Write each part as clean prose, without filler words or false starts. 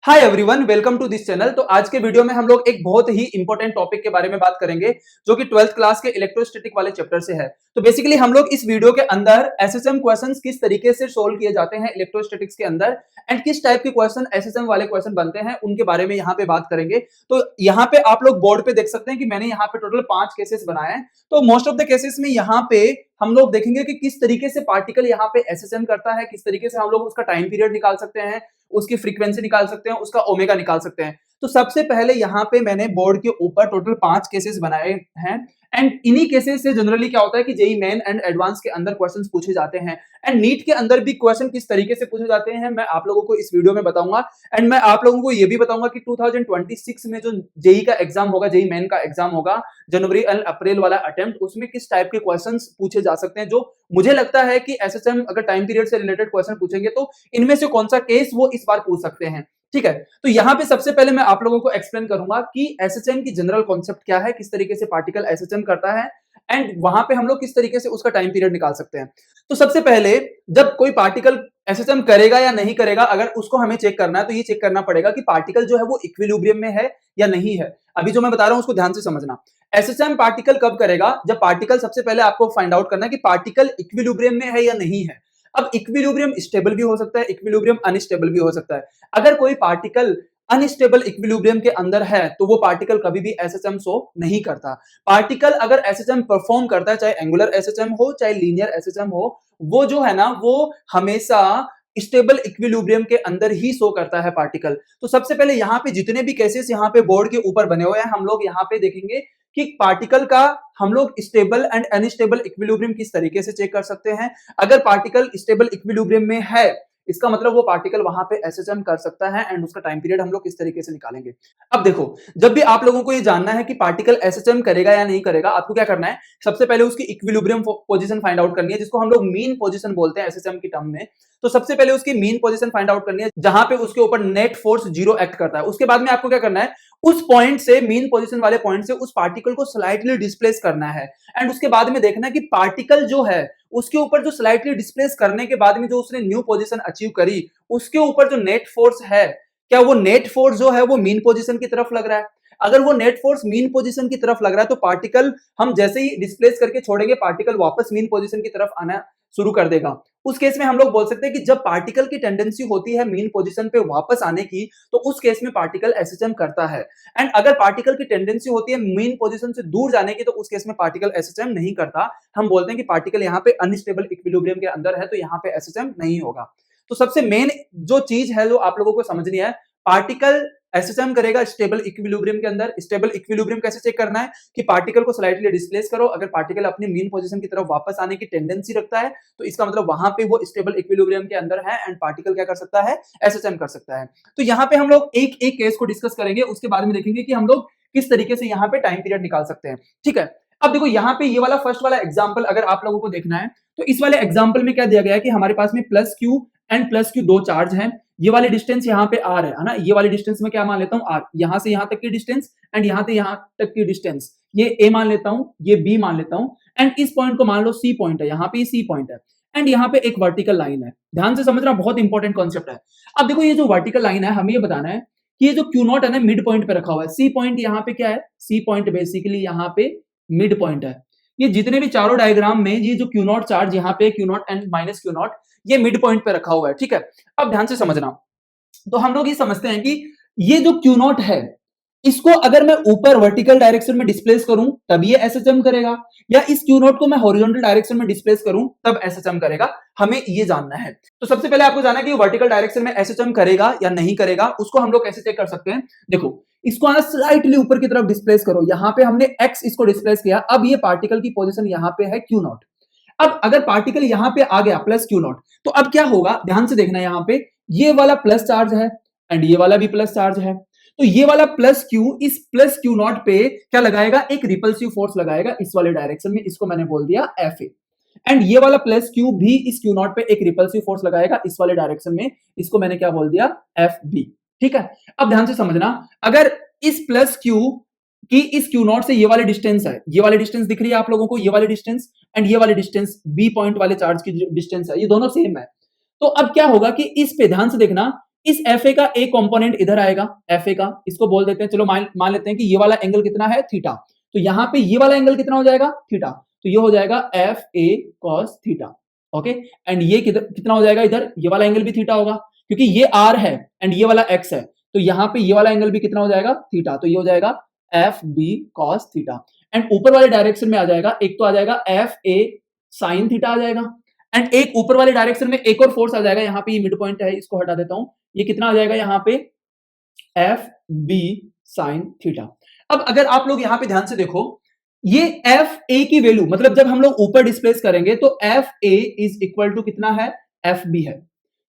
Hi everyone, welcome to this channel. तो आज के वीडियो में हम लोग एक बहुत ही इंपॉर्टेंट टॉपिक के बारे में बात करेंगे जो कि 12th क्लास के इलेक्ट्रोस्टैटिक वाले चैप्टर से है। तो बेसिकली हम लोग इस वीडियो के अंदर एसएसएम क्वेश्चंस किस तरीके से सोल्व किए जाते हैं इलेक्ट्रोस्टैटिक्स के अंदर एंड किस टाइप के क्वेश्चन एसएसएम वाले क्वेश्चन बनते हैं उनके बारे में यहाँ पे बात करेंगे। तो यहाँ पे आप लोग बोर्ड पे देख सकते हैं कि मैंने यहाँ पे टोटल 5 केसेस बनाए हैं। तो मोस्ट ऑफ द केसेस में यहाँ पे हम लोग देखेंगे कि किस तरीके से पार्टिकल यहाँ पे एसएसएम करता है, किस तरीके से हम लोग उसका टाइम पीरियड निकाल सकते हैं, उसकी फ्रीक्वेंसी निकाल सकते हैं, उसका ओमेगा निकाल सकते हैं। तो सबसे पहले यहाँ पे मैंने बोर्ड के ऊपर टोटल 5 केसेस बनाए हैं एंड इन्हीं केसेस से जनरली क्या होता है कि जेईई मेन एंड एडवांस के अंदर क्वेश्चंस पूछे जाते हैं एंड नीट के अंदर भी क्वेश्चन किस तरीके से पूछे जाते हैं मैं आप लोगों को इस वीडियो में बताऊंगा। एंड मैं आप लोगों को ये भी बताऊंगा कि 2026 में जो जेईई का एग्जाम होगा, जेईई मेन का एग्जाम होगा, जनवरी एंड अप्रैल वाला अटेम्प्ट, उसमें किस टाइप के क्वेश्चंस पूछे जा सकते हैं। जो मुझे लगता है कि एसएसएम अगर टाइम पीरियड से रिलेटेड क्वेश्चन पूछेंगे तो इनमें से कौन सा केस वो इस बार पूछ सकते हैं। ठीक है, तो यहां पे सबसे पहले मैं आप लोगों को एक्सप्लेन करूंगा कि एसएचएम की जनरल कॉन्सेप्ट क्या है, किस तरीके से पार्टिकल एसएचएम करता है एंड वहां पे हम लोग किस तरीके से उसका टाइम पीरियड निकाल सकते हैं। तो सबसे पहले जब कोई पार्टिकल एसएचएम करेगा या नहीं करेगा, अगर उसको हमें चेक करना है तो ये चेक करना पड़ेगा कि पार्टिकल जो है वो इक्विलिब्रियम में है या नहीं है। अभी जो मैं बता रहा हूं उसको ध्यान से समझना। एसएचएम पार्टिकल कब करेगा? जब पार्टिकल, सबसे पहले आपको फाइंड आउट करना है कि पार्टिकल इक्विलिब्रियम में है या नहीं है। अब इक्विलिब्रियम स्टेबल भी हो सकता है, इक्विलिब्रियम अनस्टेबल भी हो सकता है। अगर कोई पार्टिकल अनस्टेबल इक्विलिब्रियम के अंदर है तो वो पार्टिकल कभी भी एसएचएम शो नहीं करता। पार्टिकल अगर एसएचएम परफॉर्म करता है, चाहे एंगुलर एसएचएम हो चाहे लीनियर एसएचएम हो, वो जो है ना वो हमेशा स्टेबल इक्विलिब्रियम के अंदर ही शो करता है पार्टिकल। तो सबसे पहले यहाँ पे जितने भी केसेस यहाँ पे बोर्ड के ऊपर बने हुए हैं, हम लोग यहाँ पे देखेंगे कि पार्टिकल का हम लोग स्टेबल एंड अनस्टेबल इक्विलिब्रियम किस तरीके से चेक कर सकते हैं। अगर पार्टिकल स्टेबल इक्विलिब्रियम में है, इसका मतलब वो पार्टिकल वहां पे एसएचएम कर सकता है एंड उसका टाइम पीरियड हम लोग किस तरीके से निकालेंगे। अब देखो, जब भी आप लोगों को ये जानना है कि पार्टिकल एसएचएम करेगा या नहीं करेगा, आपको क्या करना है, सबसे पहले उसकी इक्विलिब्रियम पोजीशन फाइंड आउट करनी है, जिसको हम लोग मीन पोजीशन बोलते हैं एसएचएम की टर्म में। तो सबसे पहले उसकी मीन पोजीशन फाइंड आउट करनी है जहां पे उसके ऊपर नेट फोर्स 0 एक्ट करता है। उसके बाद में आपको क्या करना है, उस पॉइंट से, मीन पोजीशन वाले पॉइंट से उस पार्टिकल को स्लाइटली डिस्प्लेस करना है एंड उसके बाद में देखना है कि पार्टिकल जो है उसके ऊपर जो स्लाइटली डिस्प्लेस करने के बाद में जो उसने न्यू पोजीशन अचीव करी, उसके ऊपर जो नेट फोर्स है, क्या वो नेट फोर्स जो है वो मीन पोजीशन की तरफ लग रहा है। अगर वो नेट फोर्स मीन पोजीशन की तरफ लग रहा है तो पार्टिकल, हम जैसे ही डिस्प्लेस करके छोड़ेंगे, पार्टिकल वापस मीन पोजीशन की तरफ आना शुरू कर देगा। उस केस में हम लोग बोल सकते हैं कि जब पार्टिकल की टेंडेंसी होती है मीन पोजीशन पे वापस आने की, तो उस केस में पार्टिकल एसएचएम करता है। एंड अगर पार्टिकल की टेंडेंसी होती है मीन पोजीशन से दूर जाने की, तो उस केस में पार्टिकल एसएचएम नहीं करता। हम बोलते हैं कि पार्टिकल यहाँ पे अनस्टेबल इक्विलिब्रियम के अंदर है, तो यहाँ पे एसएचएम नहीं होगा। तो सबसे मेन जो चीज है जो आप लोगों को समझनी है, पार्टिकल एसएचएम करेगा स्टेबल इक्विलिब्रियम के अंदर। स्टेबल इक्विलिब्रियम कैसे चेक करना है कि पार्टिकल को स्लाइटली डिस्प्लेस करो, अगर पार्टिकल अपनी मीन पोजीशन की तरफ वापस आने की टेंडेंसी रखता है तो इसका मतलब वहां पे वो स्टेबल इक्विलिब्रियम के अंदर है एंड पार्टिकल क्या कर सकता है, एसएचएम कर सकता है। तो यहाँ पे हम लोग एक एक केस को डिस्कस करेंगे, उसके बाद में देखेंगे कि हम लोग किस तरीके से यहाँ पे टाइम पीरियड निकाल सकते हैं। ठीक है, अब देखो यहाँ पे ये वाला फर्स्ट वाला एग्जाम्पल अगर आप लोगों को देखना है तो इस वाले एग्जाम्पल में क्या दिया गया है कि हमारे पास में plus Q and plus Q दो चार्ज हैं। ये वाली डिस्टेंस यहाँ पे आर है ना, ये वाली डिस्टेंस में क्या मान लेता हूँ, आर, यहां से यहां तक की डिस्टेंस एंड यहां से यहां तक की डिस्टेंस, ये ए मान लेता हूं, ये बी मान लेता हूं एंड इस पॉइंट को मान लो सी पॉइंट है, यहाँ पे सी पॉइंट है एंड यहाँ पे एक वर्टिकल लाइन है। ध्यान से समझना, बहुत इंपॉर्टेंट कॉन्सेप्ट है। अब देखो ये जो वर्टिकल लाइन है, हमें ये बताना है कि ये जो क्यू नॉट है ना, मिड पॉइंट पे रखा हुआ है। सी पॉइंट यहाँ पे क्या है, सी पॉइंट बेसिकली यहाँ पे मिड पॉइंट है। ये जितने भी चारों डायग्राम में ये जो क्यू नॉट चार्ज यहाँ पे Q naught and minus Q naught, ये मिड पॉइंट पे रखा हुआ है। ठीक है, अब ध्यान से समझना। तो हम लोग ये समझते हैं कि ये जो क्यू नॉट है, इसको अगर मैं ऊपर वर्टिकल डायरेक्शन में डिस्प्लेस करूं तब ये एसएचएम करेगा, या इस क्यू नॉट को मैं हॉरिजॉन्टल डायरेक्शन में डिस्प्लेस करूं तब एसएचएम करेगा। हमें ये जानना है। तो सबसे पहले आपको जानना है कि वर्टिकल डायरेक्शन में एसएचएम करेगा या नहीं करेगा। उसको हम लोग कैसे चेक कर सकते हैं, देखो इसको आना स्लाइटली ऊपर की तरफ डिस्प्लेस करो, यहां पे हमने एक्स इसको डिस्प्लेस किया, अब ये पार्टिकल की पोजीशन यहां पे है क्यू नॉट। अब अगर पार्टिकल यहां पे आ गया प्लस क्यू नॉट, तो अब क्या होगा, ध्यान से देखना, यहां पे ये वाला प्लस चार्ज है एंड ये वाला भी प्लस चार्ज है। तो ये वाला प्लस क्यू इस प्लस क्यू नॉट पे क्या लगाएगा, एक रिपल्सिव फोर्स लगाएगा इस वाले डायरेक्शन में, इसको मैंने बोल दिया एफ ए। एंड ये वाला प्लस क्यू भी इस क्यू नॉट पे एक रिपल्सिव फोर्स लगाएगा इस वाले डायरेक्शन में, इसको मैंने क्या बोल दिया, एफ बी। ठीक है, अब ध्यान से समझना, अगर इस प्लस क्यू कि इस क्यू नॉट से ये वाली डिस्टेंस है, ये वाली डिस्टेंस दिख रही है आप लोगों को, ये वाली डिस्टेंस एंड ये वाली डिस्टेंस बी पॉइंट वाले चार्ज की डिस्टेंस है, ये दोनों सेम है। तो अब क्या होगा कि इस पे ध्यान से देखना, इस एफ ए का एक कंपोनेंट इधर आएगा, एफ ए का, इसको बोल देते हैं, चलो मान लेते हैं कि ये वाला एंगल कितना है, थीटा। तो यहां पे ये वाला एंगल कितना हो जाएगा, थीटा। तो ये हो जाएगा F A cos theta. Okay, and ये कितना हो जाएगा, इधर ये वाला एंगल भी थीटा होगा, क्योंकि ये आर है एंड ये वाला एक्स है, तो यहां पे ये वाला एंगल भी कितना हो जाएगा, थीटा। तो ये हो जाएगा F B cos theta. And ऊपर वाले डायरेक्शन में आ जाएगा, एक तो आ जाएगा एफ ए साइन थीटा आ जाएगा, एंड एक ऊपर वाले डायरेक्शन में एक और फोर्स आ जाएगा, यहां पे ये मिड पॉइंट है, इसको हटा देता हूं, ये कितना आ जाएगा यहाँ पे, एफ बी साइन थीटा। अब अगर आप लोग यहां पे ध्यान से देखो, ये एफ ए की वैल्यू, मतलब जब हम लोग ऊपर डिस्प्लेस करेंगे तो F A is equal to कितना है, एफ बी है।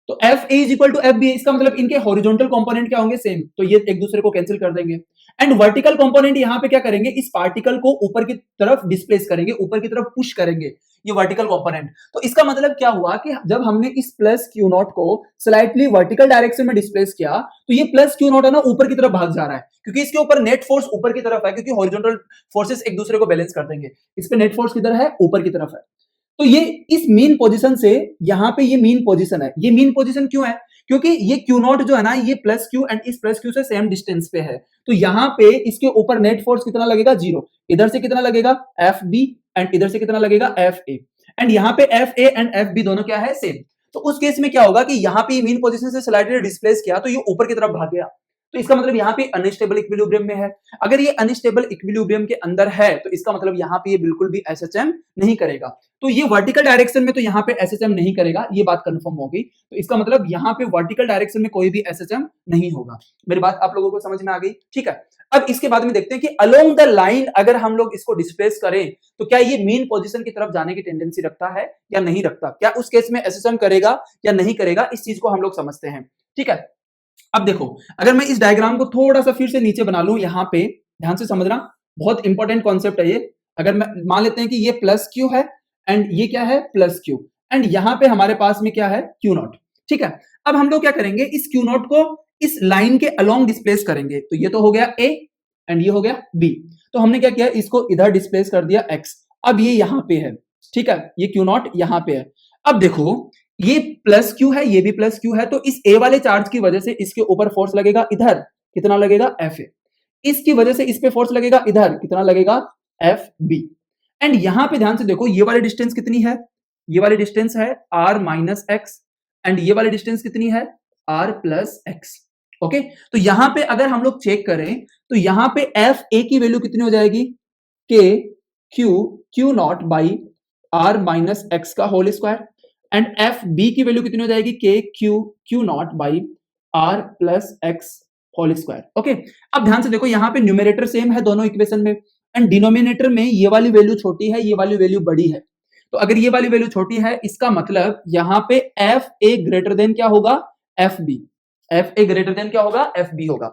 तो F A is equal to F B है, इसका मतलब इनके हॉरिजॉन्टल कंपोनेंट क्या होंगे, सेम, तो ये एक दूसरे को कैंसिल कर देंगे। एंड वर्टिकल कंपोनेंट यहां पे क्या करेंगे, इस पार्टिकल को ऊपर की तरफ डिस्प्लेस करेंगे, ऊपर की तरफ पुश करेंगे, ये वर्टिकल कंपोनेंट। तो इसका मतलब क्या हुआ कि जब हमने इस प्लस क्यू नॉट को स्लाइटली वर्टिकल डायरेक्शन में डिस्प्लेस किया, तो ये प्लस क्यू नॉट है ना, ऊपर की तरफ भाग जा रहा है, क्योंकि इसके ऊपर नेट फोर्स ऊपर की तरफ है, क्योंकि हॉरिजॉन्टल फोर्सेस एक दूसरे को बैलेंस कर देंगे। इस पे नेट फोर्स किधर है, ऊपर की तरफ है। तो ये इस मीन पोजीशन से यहां पे ये मीन पोजीशन है। ये मीन पोजीशन क्यों है, क्योंकि ये क्यू नॉट जो है ना, ये प्लस क्यू एंड इस प्लस क्यू से सेम डिस्टेंस पे है, तो यहां पे इसके ऊपर नेट फोर्स कितना लगेगा, जीरो। इधर से कितना लगेगा, एफ बी, एंड इधर से कितना लगेगा, एफ ए। एंड यहां पे F A and F B दोनों क्या है, सेम। तो उस केस में क्या होगा कि यहां पे मीन पोजीशन से स्लाइडली डिस्प्लेस किया, तो ये ऊपर की तरफ भाग गया, तो इसका मतलब यहां पे अनस्टेबल इक्विलिब्रियम में है। अगर ये अनस्टेबल इक्विलिब्रियम के अंदर है, तो इसका मतलब यहां पे ये बिल्कुल भी एसएचएम नहीं करेगा। तो ये वर्टिकल डायरेक्शन में तो यहां पे एसएचएम नहीं करेगा, ये बात कंफर्म हो गई। तो इसका मतलब यहां पे वर्टिकल डायरेक्शन में कोई भी एसएचएम नहीं होगा। मेरी बात आप लोगों को समझ में आ गई, ठीक है। अब इसके बाद में देखते हैं कि अलोंग द लाइन अगर हम लोग इसको डिस्प्लेस करें, तो क्या ये मीन पोजीशन की तरफ जाने की टेंडेंसी रखता है या नहीं रखता, क्या उस केस में एसएचएम करेगा या नहीं करेगा, इस चीज को हम लोग समझते हैं, ठीक है। अब देखो, अगर मैं इस डायग्राम को थोड़ा सा फिर से नीचे बना लूं, यहां पे ध्यान से समझना, बहुत इंपॉर्टेंट कॉन्सेप्ट है ये। अगर मैं मान लेते हैं कि ये प्लस क्यू है एंड ये क्या है, प्लस क्यू, एंड यहां पे हमारे पास में क्या है, क्यू नॉट, ठीक है। अब हम लोग क्या करेंगे, इस क्यू नॉट को इस लाइन के अलोंग डिस्प्लेस करेंगे। तो ये तो हो गया ए एंड ये हो गया बी। तो हमने क्या किया, इसको इधर डिस्प्लेस कर दिया एक्स। अब ये यहां पे है, ठीक है, ये क्यू नॉट यहां पे है। अब देखो, ये प्लस क्यू है, ये भी प्लस क्यू है, तो इस ए वाले चार्ज की वजह से इसके ऊपर फोर्स लगेगा, इधर कितना लगेगा, एफ ए। इसकी वजह से इस पे फोर्स लगेगा, इधर कितना लगेगा, एफ बी। एंड यहां पे ध्यान से देखो, ये वाली डिस्टेंस कितनी है, ये वाली डिस्टेंस है आर माइनस एक्स, एंड ये वाली डिस्टेंस कितनी है, आर प्लस एक्स। ओके, तो यहां पे अगर हम लोग चेक करें, तो यहां पे एफ ए की वैल्यू कितनी हो जाएगी, k Q Q naught by are minus x का whole square, and F B की वैल्यू कितनी हो जाएगी, k Q Q naught by are plus x whole square. Okay, अब ध्यान से देखो, यहां पे न्यूमरेटर सेम है दोनों इक्वेशन में, एंड डिनोमिनेटर में ये वाली वैल्यू छोटी है, ये वाली वैल्यू बड़ी है। तो अगर ये वाली वैल्यू छोटी है, इसका मतलब यहां पे एफ ए ग्रेटर देन क्या होगा, F B. F A greater than क्या होगा, एफ बी होगा।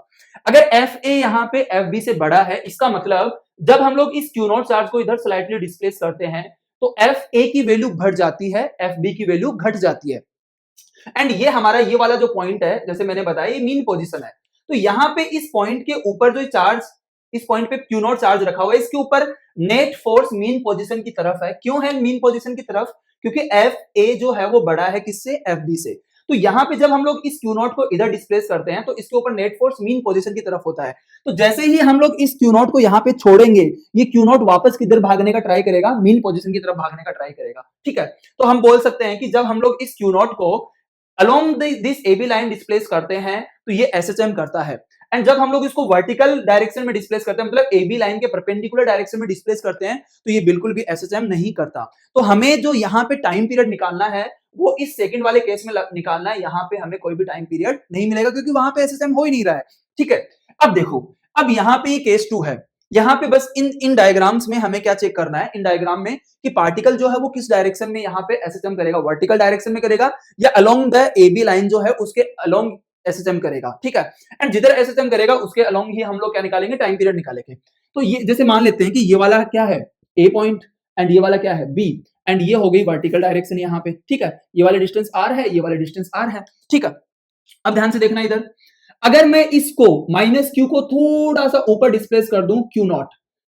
अगर एफ ए यहां पे एफ बी से बड़ा है, इसका मतलब जब हम लोग इस क्यू नॉट चार्ज को इधर स्लाइटली डिस्प्लेस करते हैं, तो एफ ए की वैल्यू बढ़ जाती है, एफ बी की वैल्यू घट जाती है। एंड ये हमारा ये वाला जो पॉइंट है, जैसे मैंने बताया, ये मीन पोजीशन है। तो यहां पे इस पॉइंट के ऊपर जो चार्ज, इस पॉइंट पे क्यू नॉट चार्ज रखा हुआ है, इसके ऊपर नेट फोर्स मीन पोजीशन की तरफ है। क्यों है मीन पोजीशन की तरफ, क्योंकि एफ ए जो है वो बड़ा है किससे, एफ बी से। तो यहां पे जब हम लोग इस क्यू नॉट को इधर डिस्प्लेस करते हैं, तो इसके ऊपर नेट फोर्स मीन पोजीशन की तरफ होता है। तो जैसे ही हम लोग इस क्यू नॉट को यहां पे छोड़ेंगे, ये क्यू नॉट वापस किधर भागने का ट्राई करेगा, मीन पोजीशन की तरफ भागने का ट्राई करेगा, ठीक है। तो हम बोल सकते हैं कि जब हम लोग इस क्यू नॉट को along this AB line displace करते हैं, तो ये एसएचएम करता है। एंड जब हम लोग इसको वर्टिकल डायरेक्शन में डिस्प्लेस करते हैं, मतलब एबी लाइन के परपेंडिकुलर डायरेक्शन में डिस्प्लेस करते हैं, तो ये बिल्कुल भी एसएचएम नहीं करता। तो हमें जो यहाँ पे टाइम पीरियड निकालना है, वो इस सेकंड वाले केस में निकालना है। यहाँ पे हमें कोई भी टाइम पीरियड नहीं मिलेगा, क्योंकि वहां पे एसएचएम हो ही नहीं रहा है, ठीक है। अब देखो, अब यहाँ पे ये केस 2 है। यहाँ पे बस इन डायग्राम्स में हमें क्या चेक करना है, इन डायग्राम में, कि पार्टिकल जो है वो किस डायरेक्शन में यहाँ पे एसएचएम करेगा, वर्टिकल डायरेक्शन में करेगा या अलोंग द एबी लाइन जो है उसके अलोंग एसएचएम करेगा, ठीक है। एंड जिधर एसएचएम करेगा उसके अलोंग ही हम लोग क्या निकालेंगे, टाइम पीरियड निकालेंगे। तो ये जैसे मान लेते हैं कि ये वाला क्या है, ए पॉइंट, एंड ये वाला क्या है, बी, एंड ये हो गई वर्टिकल डायरेक्शन यहाँ पे, ठीक है। ये वाला डिस्टेंस आर है, ये वाला डिस्टेंस आर है, ठीक है। अब ध्यान से देखना इधर, अगर मैं इसको माइनस क्यू को थोड़ा सा ऊपर डिस्प्लेस कर दूं, क्यू नॉट,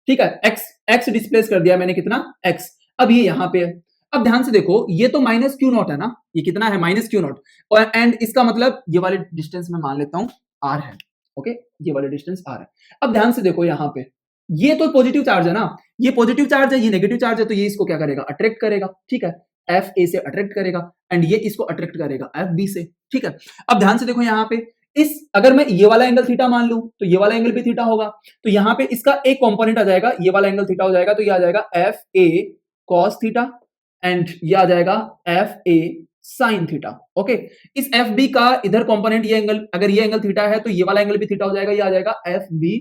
ठीक है, एक्स डिस्प्लेस कर दिया मैंने, कितना, एक्स। अब ये यहां पे है, अब ध्यान से देखो, ये तो माइनस क्यू नॉट है ना, ये कितना है माइनस क्यू नॉट, और एंड इसका मतलब ये वाले डिस्टेंस में मान लेता हूं आर है, ओके, ये वाले डिस्टेंस आर है। अब ध्यान से देखो यहां पे ये तो पॉजिटिव चार्ज है ना, ये पॉजिटिव चार्ज है, ये नेगेटिव चार्ज है, तो ये इसको क्या करेगा, अट्रैक्ट करेगा, ठीक है, एफ ए से अट्रैक्ट करेगा एंड ये इसको अट्रैक्ट करेगा एफ बी से, ठीक है। अब ध्यान से देखो यहाँ पे इस, अगर मैं ये वाला एंगल थीटा मान लूं तो ये वाला एंगल भी थीटा होगा, तो यहाँ पे इसका एक कंपोनेंट आ जाएगा, ये वाला एंगल थीटा हो जाएगा, तो ये आ जाएगा F A cos theta and ये आ जाएगा F A sine theta, okay. इस एफ बी का इधर कंपोनेंट ये एंगल, अगर ये एंगल थीटा है तो ये वाला एंगल भी थीटा हो जाएगा, ये आ जाएगा F B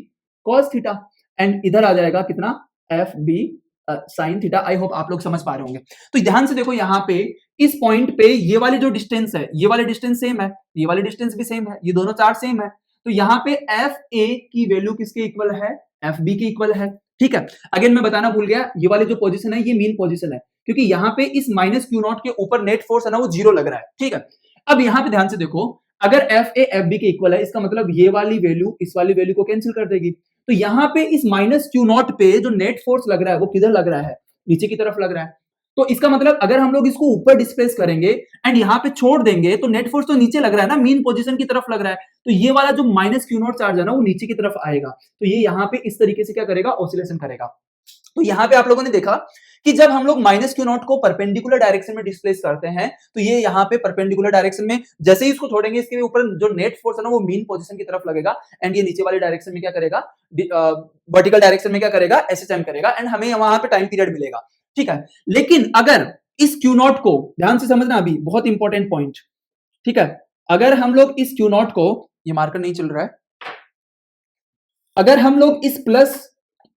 cos theta and इधर आ जाएगा कितना, F B sine theta. I hope आप लोग समझ पा रहे होंगे। तो ध्यान से देखो यहाँ पे इस पॉइंट पे ये वाली जो डिस्टेंस है, ये वाले डिस्टेंस सेम है, ये वाले डिस्टेंस भी सेम है, ये दोनों चार्ज सेम है, तो यहाँ पे एफ ए की वैल्यू किसके इक्वल है, एफ बी के इक्वल है, ठीक है। अगेन मैं बताना भूल गया, ये वाली जो पोजीशन है ये मीन पोजीशन है, क्योंकि यहाँ पे इस माइनस क्यू नॉट के ऊपर नेट फोर्स है ना वो जीरो लग रहा है, ठीक है। अब यहाँ पे ध्यान से देखो, अगर एफ ए एफ बी के इक्वल है, इसका मतलब ये वाली वैल्यू इस वाली वैल्यू को कैंसिल कर देगी, तो यहाँ पे इस माइनस क्यू नॉट पे जो नेट फोर्स लग रहा है वो किधर लग रहा है, नीचे की तरफ लग रहा है। तो इसका मतलब अगर हम लोग इसको ऊपर डिस्प्लेस करेंगे एंड यहाँ पे छोड़ देंगे तो नेट फोर्स तो नीचे लग रहा है ना, मीन पोजीशन की तरफ लग रहा है, तो ये वाला जो माइनस क्यू नॉट चार्ज है ना वो नीचे की तरफ आएगा, तो ये यहाँ पे इस तरीके से क्या करेगा, ऑसिलेशन करेगा। तो यहाँ पे आप लोगों ने देखा कि जब हम लोग माइनस क्यू नॉट को परपेंडिकुलर डायरेक्शन में डिस्प्लेस करते हैं तो ये यहाँ पे परपेंडिकुलर डायरेक्शन में जैसे ही इसको छोड़ेंगे इसके ऊपर जो नेट फोर्स है ना वो मीन पोजीशन की तरफ लगेगा एंड ये नीचे वाले डायरेक्शन में क्या करेगा, वर्टिकल डायरेक्शन में क्या करेगा, एसएचएम करेगा एंड हमें वहां पे टाइम पीरियड मिलेगा, ठीक है। लेकिन अगर इस क्यू नॉट को ध्यान से समझना, अभी बहुत इंपॉर्टेंट पॉइंट, ठीक है, अगर हम लोग इस क्यू नॉट को, ये मार्कर नहीं चल रहा है, अगर हम लोग इस प्लस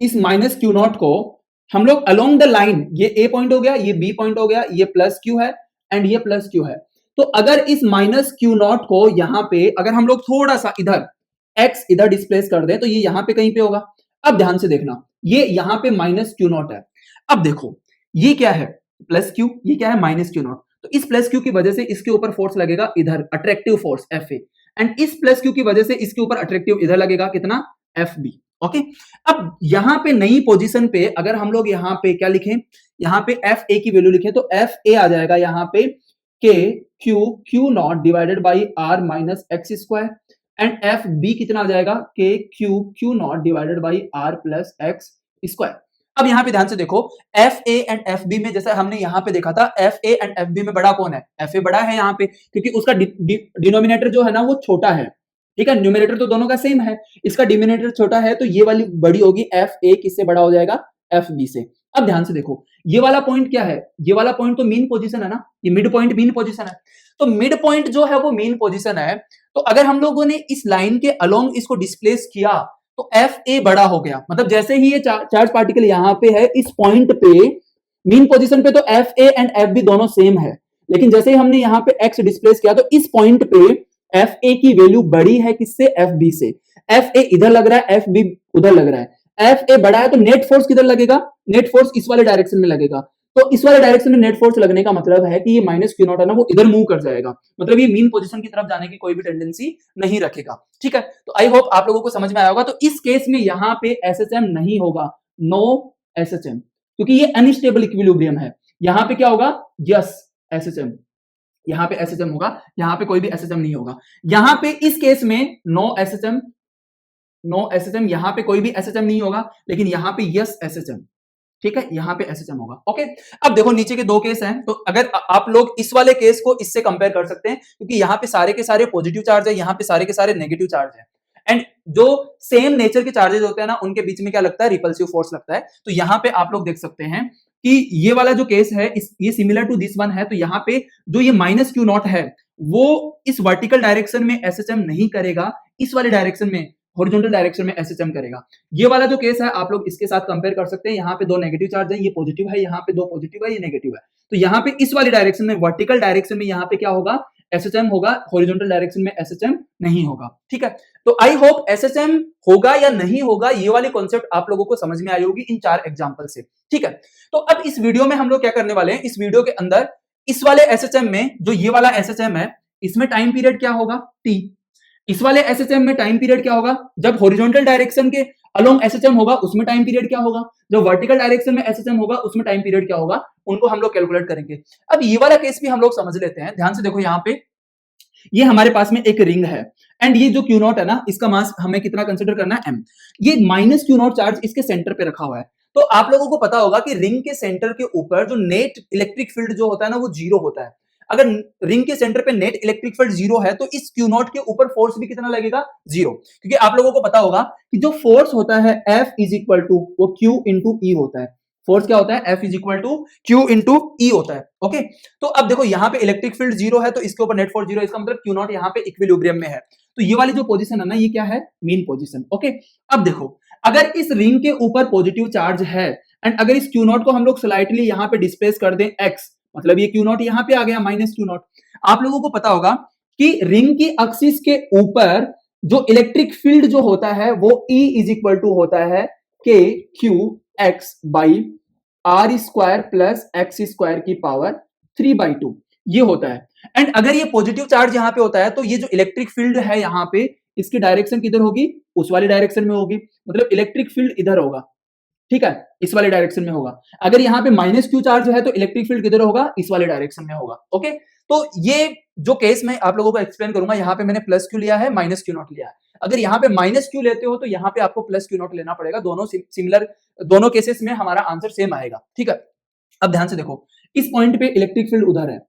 इस माइनस क्यू नॉट को हम लोग अलोंग द लाइन, ये ए पॉइंट हो गया, ये बी पॉइंट हो गया, ये प्लस क्यू है एंड ये प्लस क्यू है, तो अगर इस माइनस क्यू नॉट को यहां पे अगर हम लोग थोड़ा सा इधर एक्स इधर डिस्प्लेस कर दें तो ये यहां पे कहीं पे होगा। अब ध्यान से देखना, ये यहां पे माइनस क्यू नॉट है, अब देखो ये क्या है, प्लस क्यू, ये क्या है माइनस क्यू नॉट, तो इस प्लस क्यू की वजह से इसके ऊपर फोर्स लगेगा इधर, attractive force F A, and इस प्लस क्यू की वजह से इसके ऊपर अट्रैक्टिव इधर लगेगा कितना, एफ बी, ओके। अब यहां पे नई पोजीशन पे अगर हम लोग यहां पे क्या लिखें, यहां पे एफ ए की वैल्यू लिखें तो एफ ए आ जाएगा यहां पे K Q Q naught divided by are minus X square and F B कितना आ जाएगा, K Q Q naught divided by are plus X square. अब यहां पे ध्यान से देखो, F A and F B में जैसा हमने यहां पे देखा था, F A and F B में बड़ा कौन है, एफ ए बड़ा है यहां पे, क्योंकि उसका डिनोमिनेटर जो है ना वो छोटा है, ठीक है, न्यूमरेटर तो दोनों का सेम है, इसका डिनोमिनेटर छोटा है तो ये वाली बड़ी होगी, एफ ए किससे बड़ा हो जाएगा, एफ बी से। अब ध्यान से देखो, ये वाला पॉइंट क्या है, ये वाला पॉइंट तो मीन पोजीशन है ना, ये मिड पॉइंट मीन पोजीशन है, तो मिड पॉइंट जो है वो मीन पोजीशन है, तो अगर हम लोगों ने इस लाइन के अलोंग इसको डिस्प्लेस किया तो एफ ए बड़ा हो गया, मतलब जैसे ही ये चार्ज पार्टिकल यहां पे है इस पॉइंट पे मीन पोजीशन पे, तो F A and F B दोनों सेम है, लेकिन जैसे ही हमने यहां पे एक्स डिस्प्लेस किया तो इस पॉइंट पे एफ ए की वैल्यू बड़ी है किससे, एफ बी से, एफ ए इधर लग रहा है, एफ बी उधर लग रहा है, एफ ए बड़ा है तो नेट फोर्स किधर लगेगा, नेट फोर्स इस वाले डायरेक्शन में लगेगा, तो इस वाले डायरेक्शन में नेट फोर्स लगने का मतलब है कि ये माइनस क्यू नॉट है ना वो इधर मूव कर जाएगा, मतलब ये मीन पोजीशन की तरफ जाने की कोई भी टेंडेंसी नहीं रखेगा, ठीक है। तो आई होप आप लोगों को समझ में आया होगा। तो इस केस में यहां पे एसएचएम नहीं होगा, नो एसएचएम, क्योंकि ये अनस्टेबल इक्विलिब्रियम है, यहां पे क्या होगा, यस एसएचएम, यहां पे एसएचएम होगा, यहां पे कोई भी एसएचएम नहीं होगा, यहां पे इस केस में नो एसएचएम, नो एसएचएम, यहां पे कोई भी एसएचएम नहीं होगा, लेकिन यहां पे यस एसएचएम, ठीक है, यहां पे एसएचएम होगा, ओके। अब देखो नीचे के दो केस हैं, तो अगर आप लोग इस वाले केस को इससे कंपेयर कर सकते हैं, क्योंकि यहां पे सारे के सारे पॉजिटिव चार्ज है, यहां पे सारे के सारे नेगेटिव चार्ज है, एंड जो सेम नेचर के चार्जेस होते हैं ना उनके बीच में क्या लगता है, रिपल्सिव फोर्स लगता है। तो यहां पे आप लोग देख सकते हैं कि ये वाला जो केस है ये सिमिलर टू दिस वन है, तो यहाँ पे जो ये माइनस क्यू नॉट है वो इस वर्टिकल डायरेक्शन में एसएचएम नहीं करेगा, इस वाले डायरेक्शन में हॉरिजॉन्टल डायरेक्शन में एसएचएम करेगा। ये वाला जो केस है आप लोग इसके साथ कंपेयर कर सकते हैं, यहाँ पे दो नेगेटिव चार्ज है, ये पॉजिटिव है, यहाँ पे दो पॉजिटिव है, ये नेगेटिव है, तो यहाँ पे इस वाली डायरेक्शन में वर्टिकल डायरेक्शन में यहाँ पे क्या होगा, एसएचएम होगा, हॉरिजॉन्टल डायरेक्शन में एसएचएम नहीं होगा, ठीक है। तो आई होप एसएचएम होगा या नहीं होगा ये वाली कॉन्सेप्ट आप लोगों को समझ में आई होगी इन 4 एग्जांपल से, ठीक है। तो अब इस वीडियो में हम लोग क्या करने वाले हैं, इस वीडियो के अंदर इस वाले एसएचएम में जो ये वाला एसएचएम है इसमें टाइम पीरियड क्या होगा, टी, इस वाले एसएचएम में टाइम पीरियड क्या होगा, जब हॉरिजॉन्टल डायरेक्शन के अलोंग एसएचएम होगा उसमें टाइम पीरियड क्या होगा, जब वर्टिकल डायरेक्शन में एसएचएम होगा उसमें टाइम पीरियड क्या होगा, उनको हम लोग कैलकुलेट करेंगे। अब ये वाला केस भी हम लोग समझ लेते हैं, ध्यान से देखो यहाँ पे ये हमारे पास में एक रिंग है एंड ये जो क्यू नॉट है ना, इसका मास हमें कितना कंसिडर करना है, एम। ये माइनस क्यू नॉट चार्ज इसके सेंटर पे रखा हुआ है। तो आप लोगों को पता होगा कि रिंग के सेंटर के ऊपर जो नेट इलेक्ट्रिक फील्ड जो होता है ना वो जीरो होता है। अगर रिंग के सेंटर पे नेट इलेक्ट्रिक फील्ड जीरो है तो इस क्यू नॉट के ऊपर फोर्स भी कितना लगेगा, जीरो। क्योंकि आप लोगों को पता होगा कि जो फोर्स होता है F इज इक्वल टू वो Q इंटू ई होता है। फोर्स क्या होता है, F is equal to Q into E होता है। ओके, तो अब देखो यहाँ पे इलेक्ट्रिक फील्ड जीरो है तो इसके ऊपर नेट फोर्स जीरो, इसका मतलब क्यू नॉट यहाँ पे इक्विलिब्रियम में है। तो ये वाली जो पोजीशन है ना ये क्या है, मीन पोजीशन। ओके, अब देखो अगर इस रिंग के ऊपर पॉजिटिव चार्ज है एंड अगर इस क्यू नॉट को हम लोग स्लाइटली यहाँ पे डिस्प्लेस कर दें x, मतलब ये क्यू नॉट यहाँ पे आ गया माइनस क्यू नॉट। आप लोगों को पता होगा कि रिंग की एक्सिस के ऊपर जो इलेक्ट्रिक फील्ड जो होता है वो E इज इक्वल टू होता है k q x by R square plus X square की पावर 3/2 ये होता है। एंड अगर ये पॉजिटिव चार्ज यहाँ पे होता है तो ये जो इलेक्ट्रिक फील्ड है यहाँ पे इसकी डायरेक्शन किधर होगी, उस वाली डायरेक्शन में होगी, मतलब इलेक्ट्रिक फील्ड इधर होगा, ठीक है, इस वाले डायरेक्शन में होगा। अगर यहाँ पे माइनस क्यू चार्ज है तो इलेक्ट्रिक फील्ड किधर होगा, इस वाले डायरेक्शन में होगा। ओके, तो ये जो केस मैं आप लोगों को एक्सप्लेन करूंगा, यहाँ पे मैंने प्लस क्यू लिया है, माइनस क्यू नॉट लिया है। अगर यहाँ पे माइनस क्यू लेते हो तो यहाँ पे आपको प्लस क्यू नॉट लेना पड़ेगा, दोनों सिमिलर, दोनों केसेस में हमारा आंसर सेम आएगा। ठीक है, अब ध्यान से देखो इस पॉइंट पे इलेक्ट्रिक फील्ड उधर है,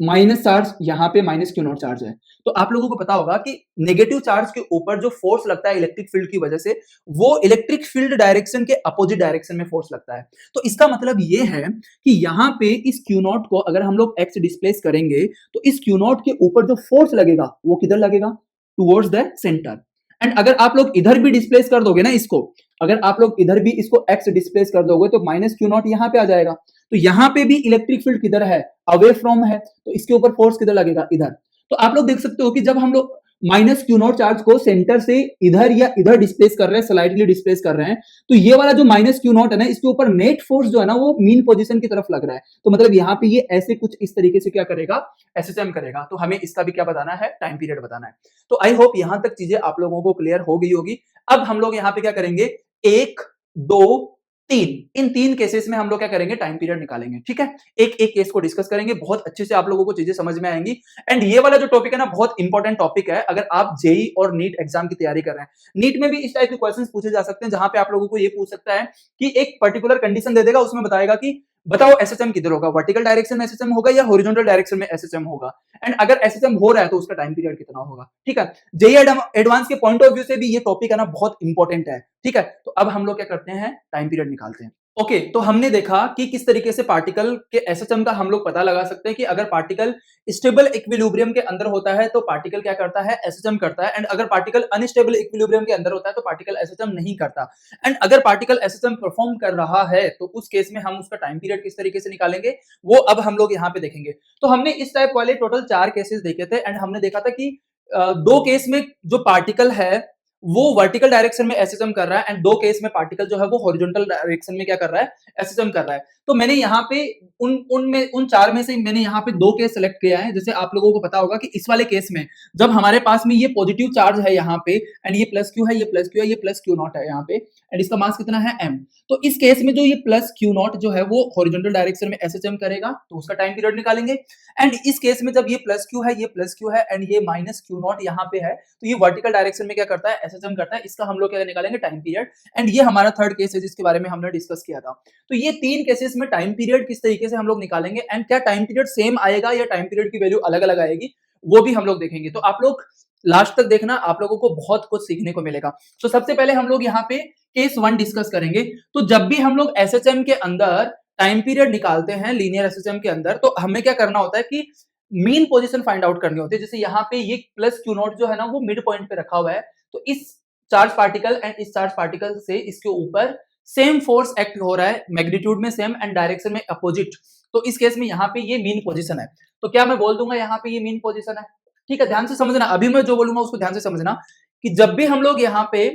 माइनस चार्ज यहाँ पे माइनस क्यू नॉट चार्ज है। तो आप लोगों को पता होगा कि नेगेटिव चार्ज के ऊपर जो फोर्स लगता है इलेक्ट्रिक फील्ड की वजह से, वो इलेक्ट्रिक फील्ड डायरेक्शन के अपोजिट डायरेक्शन में फोर्स लगता है। तो इसका मतलब ये है कि यहाँ पे इस क्यू नॉट को अगर हम लोग एक्स डिस्प्लेस करेंगे तो इस क्यू नॉट के ऊपर जो फोर्स लगेगा वो किधर लगेगा, टुवर्ड्स द सेंटर। एंड अगर आप लोग इधर भी डिस्प्लेस कर दोगे ना इसको, अगर आप लोग इधर भी इसको एक्स डिस्प्लेस कर दोगे तो माइनस क्यू नॉट यहाँ पे आ जाएगा। तो यहाँ पे भी इलेक्ट्रिक फील्ड किधर है, अवे फ्रॉम है, तो इसके ऊपर फोर्स किधर लगेगा, इधर। तो आप लोग देख सकते हो कि जब हम लोग माइनस क्यू नॉट चार्ज को सेंटर से इधर या इधर डिस्प्लेस कर रहे हैं, स्लाइडली डिस्प्लेस कर रहे हैं, तो ये वाला जो माइनस क्यू नॉट है ना इसके ऊपर नेट फोर्स जो है ना वो मीन पोजीशन की तरफ लग रहा है। तो मतलब यहाँ पे ये ऐसे कुछ इस तरीके से क्या करेगा, एसएचएम करेगा। तो हमें इसका भी क्या बताना है, टाइम पीरियड बताना है। तो आई होप यहां तक चीजें आप लोगों को क्लियर हो गई होगी। अब हम लोग यहाँ पे क्या करेंगे, एक, दो, तीन, इन तीन केसेस में हम लोग क्या करेंगे, टाइम पीरियड निकालेंगे। ठीक है, एक एक केस को डिस्कस करेंगे, बहुत अच्छे से आप लोगों को चीजें समझ में आएंगी। एंड ये वाला जो टॉपिक है ना बहुत इंपॉर्टेंट टॉपिक है, अगर आप जेई और नीट एग्जाम की तैयारी कर रहे हैं। नीट में भी इस टाइप के क्वेश्चंस पूछे जा सकते हैं, जहां पे आप लोगों को ये पूछ सकता है कि एक पर्टिकुलर कंडीशन दे देगा, उसमें बताएगा कि बताओ एसएचएम किधर होगा, वर्टिकल डायरेक्शन में एसएचएम होगा या हॉरिजॉन्टल डायरेक्शन में एसएचएम होगा, एंड अगर एसएचएम हो रहा है तो उसका टाइम पीरियड कितना होगा। ठीक है, जेई एडवांस के पॉइंट ऑफ व्यू से भी ये टॉपिक है ना बहुत इंपॉर्टेंट है। ठीक है, तो अब हम लोग क्या करते हैं, टाइम पीरियड निकालते हैं। ओके, तो हमने देखा कि किस तरीके से पार्टिकल के एसएचएम का हम लोग पता लगा सकते हैं कि अगर पार्टिकल स्टेबल इक्विलिब्रियम के अंदर होता है तो पार्टिकल क्या करता है, एसएचएम करता है। एंड अगर पार्टिकल अनस्टेबल इक्विलिब्रियम के अंदर होता है तो पार्टिकल एसएचएम नहीं करता। एंड अगर पार्टिकल एसएचएम परफॉर्म कर रहा है तो उस केस में हम उसका टाइम पीरियड किस तरीके से निकालेंगे वो अब हम लोग यहाँ पे देखेंगे। तो हमने इस टाइप वाले टोटल 4 केसेस देखे थे एंड हमने देखा था कि दो केस में जो पार्टिकल है वो वर्टिकल डायरेक्शन में एसएचएम कर रहा है एंड दो केस में पार्टिकल जो है वो हॉरिजॉन्टल डायरेक्शन में क्या कर रहा है, एसएचएम कर रहा है। तो मैंने यहाँ पे उन 4 में से मैंने यहाँ पे 2 केस सेलेक्ट किया है। जैसे आप लोगों को पता होगा कि इस वाले केस में जब हमारे पास में ये पॉजिटिव चार्ज है यहाँ पे एंड ये प्लस क्यू है, ये प्लस क्यू है, ये प्लस क्यू नॉट है यहाँ पे एंड इसका मास कितना है, m। तो इस केस में जो ये प्लस क्यू नॉट जो है वो हॉरिजॉन्टल डायरेक्शन में एसएचएम करेगा तो उसका टाइम पीरियड निकालेंगे। एंड इस केस में जब ये प्लस क्यू है, ये प्लस क्यू है एंड ये माइनस क्यू नॉट यहाँ पे है तो ये वर्टिकल डायरेक्शन में क्या करता है, एसएचएम करता है। इसका हम लोग क्या निकालेंगे, टाइम पीरियड। एंड ये हमारा थर्ड केस है जिसके बारे में हमने डिस्कस किया था। तो ये 3 केसेस में टाइम पीरियड किस तरीके से हम लोग निकालेंगे एंड क्या टाइम पीरियड सेम आएगा या टाइम पीरियड की वैल्यू अलग अलग आएगी वो भी हम लोग देखेंगे। तो आप लोग लास्ट तक देखना, आप लोगों को बहुत कुछ सीखने को मिलेगा। तो सबसे पहले हम लोग यहाँ पे केस 1 डिस्कस करेंगे। तो जब भी हम लोग एसएचएम के अंदर टाइम पीरियड निकालते हैं, लीनियर एसएचएम के अंदर, तो हमें क्या करना होता है कि मीन पोजीशन फाइंड आउट करनी होती है। जैसे यहाँ पे ये प्लस क्यू नॉट जो है ना वो मिड पॉइंट पे रखा हुआ है, तो इस चार्ज पार्टिकल एंड इस चार्ज पार्टिकल से इसके ऊपर सेम फोर्स एक्ट हो रहा है, मैग्नीट्यूड में सेम एंड डायरेक्शन में अपोजिट। तो इस केस में यहाँ पे ये मीन पोजीशन है। तो क्या मैं बोल दूंगा यहाँ पे ये मीन पोजीशन है। ठीक है, ध्यान से समझना, अभी मैं जो बोलूंगा उसको ध्यान से समझना कि जब भी हम लोग यहाँ पे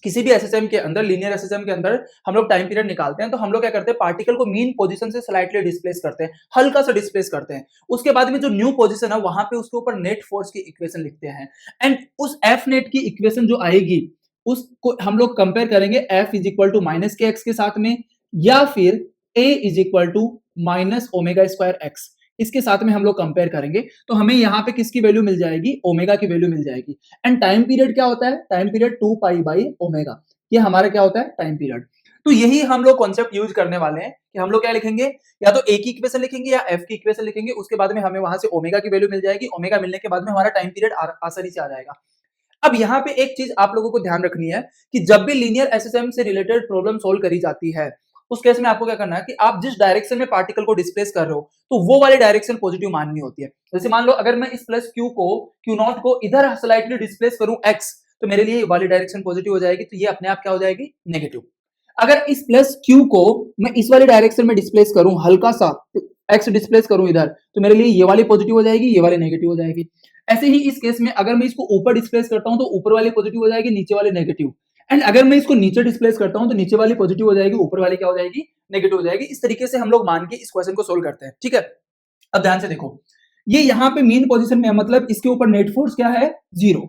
किसी भी एसएसएम के अंदर, लीनियर एसएसएम के अंदर हम लोग टाइम पीरियड निकालते हैं तो हम लोग क्या करते हैं, पार्टिकल को मीन पोजीशन से स्लाइटली डिस्प्लेस करते हैं, हल्का सा डिस्प्लेस करते हैं। उसके बाद में जो न्यू पोजीशन है वहां पे उसके ऊपर नेट फोर्स की इक्वेशन लिखते हैं, एंड उस एफ नेट की इक्वेशन जो आएगी उसको हम लोग कंपेयर करेंगे F is equal to minus k x के साथ में, या फिर a is equal to minus omega square x, इसके साथ में हम लोग कंपेयर करेंगे तो हमें यहाँ पे किसकी वैल्यू मिल जाएगी, ओमेगा की वैल्यू मिल जाएगी। एंड टाइम पीरियड क्या होता है, time period 2 pi by omega, ये हमारा क्या होता है, टाइम पीरियड। तो यही हम लोग कॉन्सेप्ट यूज करने वाले हैं कि हम लोग क्या लिखेंगे, या तो ए की इक्वेशन लिखेंगे या एफ की इक्वेशन लिखेंगे, उसके बाद में हमें वहां से ओमेगा की वैल्यू मिल जाएगी, ओमेगा मिलने के बाद में हमारा टाइम पीरियड आसानी से आ जाएगा। अब यहाँ पे एक चीज आप लोगों को ध्यान रखनी है कि जब भी लीनियर एसएसएम से रिलेटेड प्रॉब्लम सोल्व करी जाती है उस केस में आपको क्या करना है कि आप जिस डायरेक्शन में पार्टिकल को डिस्प्लेस कर रहे हो तो वो वाली डायरेक्शन पॉजिटिव माननी होती है। जैसे मान लो अगर मैं इस प्लस क्यू को, क्यू नॉट को इधर स्लाइटली डिस्प्लेस करूं एक्स, तो मेरे लिए ये वाली डायरेक्शन पॉजिटिव हो जाएगी, तो ये अपने आप क्या हो जाएगी, नेगेटिव। अगर इस प्लस क्यू को मैं इस वाली डायरेक्शन में डिस्प्लेस करूं, हल्का सा एक्स डिस्प्लेस करूं इधर, तो मेरे लिए ये वाली पॉजिटिव हो जाएगी, ये वाली नेगेटिव हो जाएगी। ऐसे ही इस केस में अगर मैं इसको ऊपर डिस्प्लेस करता हूं तो ऊपर वाली पॉजिटिव हो जाएगी, नीचे वाली नेगेटिव। एंड अगर मैं इसको नीचे डिस्प्लेस करता हूं तो नीचे वाली पॉजिटिव हो जाएगी, ऊपर वाली क्या हो जाएगी, नेगेटिव हो जाएगी। इस तरीके से हम लोग मान के इस क्वेश्चन को सोल्व करते हैं, ठीक है। अब ध्यान से देखो, ये यहाँ पे मेन पोजीशन में है, मतलब इसके ऊपर नेट फोर्स क्या है, 0।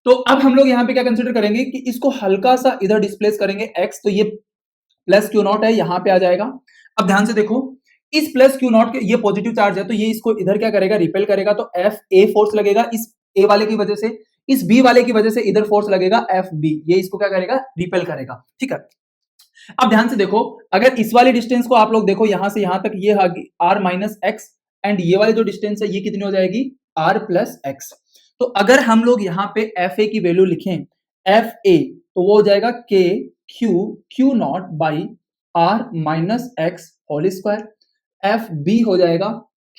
तो अब हम लोग यहाँ पे क्या कंसिडर करेंगे कि इसको हल्का सा इधर डिस्प्लेस करेंगे x, तो ये प्लस क्यू नॉट है, यहाँ पे आ जाएगा। अब ध्यान से देखो, इस प्लस क्यू नॉट के ये पॉजिटिव चार्ज है तो ये इसको इधर क्या करेगा, रिपेल करेगा, तो एफ ए फोर्स लगेगा इस ए वाले की वजह से, इस बी वाले की वजह से इधर फोर्स लगेगा एफ बी, ये इसको क्या करेगा, रिपेल करेगा, ठीक है। अब ध्यान से देखो, अगर इस वाली डिस्टेंस को आप लोग देखो यहां से यहां तक, ये आर माइनस एक्स, एंड ये वाली जो डिस्टेंस है ये कितनी हो जाएगी, आर प्लस एक्स। तो अगर हम लोग यहाँ पे एफ ए की वैल्यू लिखें, एफ ए, तो वो हो जाएगा K Q Q naught by are minus X whole square, F B हो जाएगा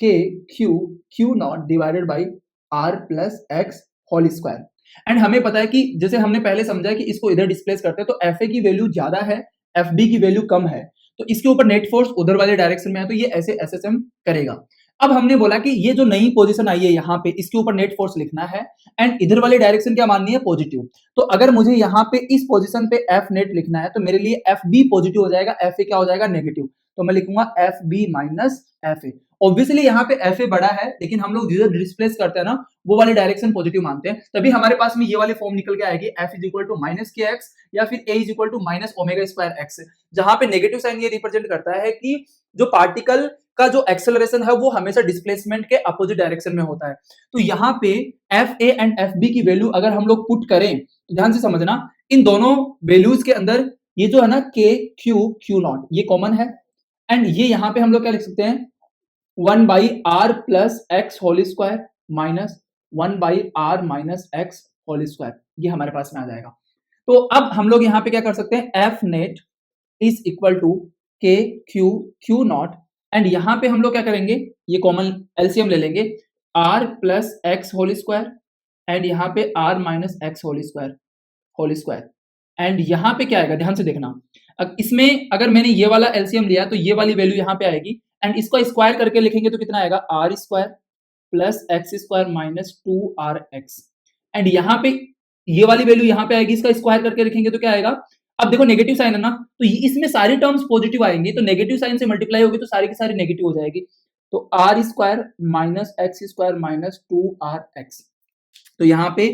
K Q Q naught divided by are plus x whole square. And हमें पता है कि जैसे हमने पहले समझा कि इसको इधर डिस्प्लेस करते हैं तो एफ ए की वैल्यू ज्यादा है, एफ बी की वैल्यू कम है, तो इसके ऊपर नेट फोर्स उधर वाले डायरेक्शन में है, तो ये ऐसे एसएसएम करेगा। अब हमने बोला कि ये जो नई पोजीशन आई है यहाँ पे, इसके ऊपर नेट फोर्स लिखना है, एंड इधर वाली डायरेक्शन क्या माननी है, पॉजिटिव। तो अगर मुझे यहाँ पे इस पोजीशन पे एफ नेट लिखना है तो मेरे लिए एफ बी पॉजिटिव हो जाएगा, एफ ए क्या हो जाएगा, नेगेटिव। तो मैं लिखूंगा F B minus F A. Obviously यहाँ पे एफ ए बड़ा है, लेकिन हम लोग जिधर डिस्प्लेस करते हैं ना वो वाली डायरेक्शन पॉजिटिव मानते हैं, तभी हमारे पास में ये वाली फॉर्म निकल के आएगी, F is equal to minus k x या फिर a is equal to minus omega square x, जहां पे नेगेटिव साइन ये रिप्रेजेंट करता है कि जो पार्टिकल का जो एक्सेलरेशन है वो हमेशा डिस्प्लेसमेंट के अपोजिट डायरेक्शन में होता है। तो यहाँ पे F A and F B की वैल्यू अगर हम लोग पुट करें तो ध्यान से समझना, इन दोनों वैल्यूज के अंदर ये जो है ना के क्यू क्यू नॉट ये कॉमन है, एंड ये यहाँ पे हम लोग क्या लिख सकते हैं, 1 by are plus x whole square minus 1 by are minus X whole square, ये हमारे पास में आ जाएगा। तो अब हम लोग यहाँ पे क्या कर सकते हैं, F net is equal to K Q Q naught, and यहाँ पे हम लोग क्या करेंगे, ये कॉमन एलसीएम ले लेंगे, R plus x whole square, and यहाँ पे R minus X whole square, and यहाँ पे क्या आएगा, ध्यान से देखना, इसमें अगर मैंने ये वाला एलसीएम लिया तो ये वाली वैल्यू यहाँ पे आएगी, एंड इसको स्क्वायर करके लिखेंगे तो कितना आएगा, R square plus X square minus 2rx, and यहाँ पे ये वाली वैल्यू यहाँ पे आएगी, इसका स्क्वायर करके लिखेंगे तो क्या आएगा। अब देखो नेगेटिव साइन है ना, तो इसमें सारी टर्म्स पॉजिटिव आएंगी, तो नेगेटिव साइन से मल्टीप्लाई होगी तो सारी की सारी नेगेटिव हो जाएगी, तो R square minus X square minus 2rx। तो यहाँ पे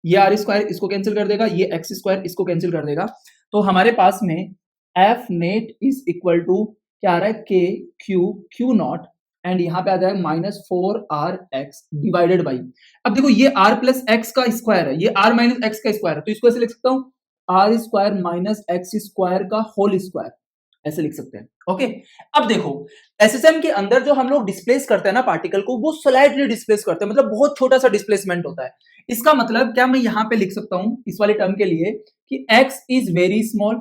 ये आर स्क्वायर इसको कैंसिल कर देगा, ये एक्स स्क्वायर इसको कैंसिल कर देगा, तो हमारे पास में F net is equal to क्या आ रहा है, K Q Q naught, and यहाँ पे आ जाएगा माइनस 4rx डिवाइडेड बाई, अब देखो ये r प्लस एक्स का स्क्वायर है, ये r माइनस एक्स का स्क्वायर है, तो इसको ऐसे लिख सकता हूँ R square minus X square का होल स्क्वायर, ऐसे लिख सकते हैं, ओके। अब देखो एसएसएम के अंदर जो हम लोग डिस्प्लेस करते हैं ना पार्टिकल को, वो स्लाइटली डिस्प्लेस करते हैं, मतलब बहुत छोटा सा डिस्प्लेसमेंट होता है। इसका मतलब क्या मैं यहाँ पे लिख सकता हूँ इस वाले टर्म के लिए कि x is very small,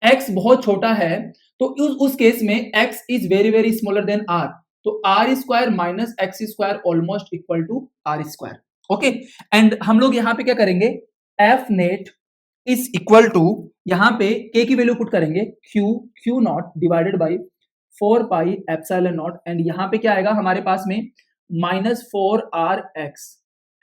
x बहुत छोटा है, तो उस केस में x is very very smaller than r, तो R square minus X square almost equal to R square, okay. And हम लोग यहाँ पे क्या करेंगे, F net is equal to, यहाँ पे k की वैल्यू पुट करेंगे, q q naught divided by 4 pi epsilon naught, and यहाँ पे क्या आएगा हमारे पास में minus 4rx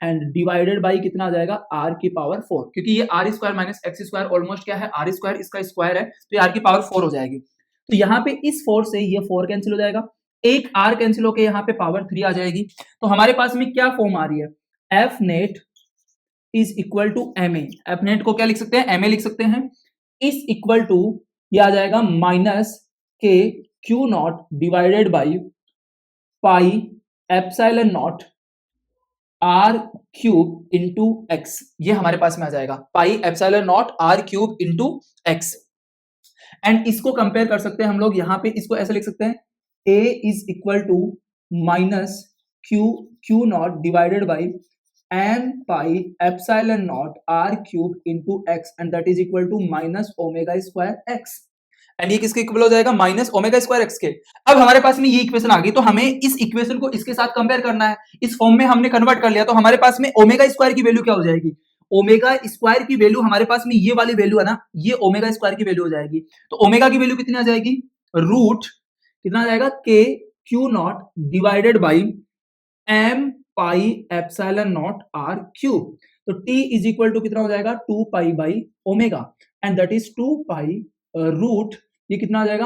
and divided by कितना आ जाएगा r की पावर 4, क्योंकि ये r square minus X square almost क्या है r स्क्वायर, इसका स्क्वायर है तो ये r की पावर 4 हो जाएगी। तो यहाँ पे इस 4 से ये 4 कैंसिल हो जाएगा, एक r कैंसिल होके यहाँ पे पावर 3 आ जाएगी। तो हमारे पास में क्या फॉर्म आ रही है, F net is equal to M A. F net को क्या लिख सकते हैं, एम ए लिख सकते हैं, इज इक्वल टू ये आ जाएगा minus K Q naught divided by pi epsilon naught R cube into X. ये हमारे पास में आ जाएगा pi epsilon naught R cube into X. And इसको कंपेयर कर सकते हैं हम लोग, यहां पे इसको ऐसे लिख सकते हैं, a is equal to minus Q naught divided by M pi epsilon naught R cube into X and that is equal to minus omega square X. And ये किसके इक्वल हो जाएगा, माइनस ओमेगा स्क्वायर एक्स के। अब हमारे पास में ये इक्वेशन आ गई, तो हमें इस इक्वेशन को इसके साथ कंपेयर करना है, इस फॉर्म में हमने कन्वर्ट कर लिया, तो हमारे पास में ओमेगा स्क्वायर की वैल्यू क्या हो जाएगी, ओमेगा स्क्वायर की वैल्यू हमारे पास में ये वाली वैल्यू है ना, ये ओमेगा स्क्वायर की वैल्यू हो जाएगी। तो ओमेगा की वैल्यू कितनी आ जाएगी, रूट कितना आ जाएगा, K Q naught divided by M pi epsilon naught R cube. तो t इज इक्वल टू कितना हो जाएगा, 2 pi by omega and that is 2 pi root ये कितना आ जाएगा,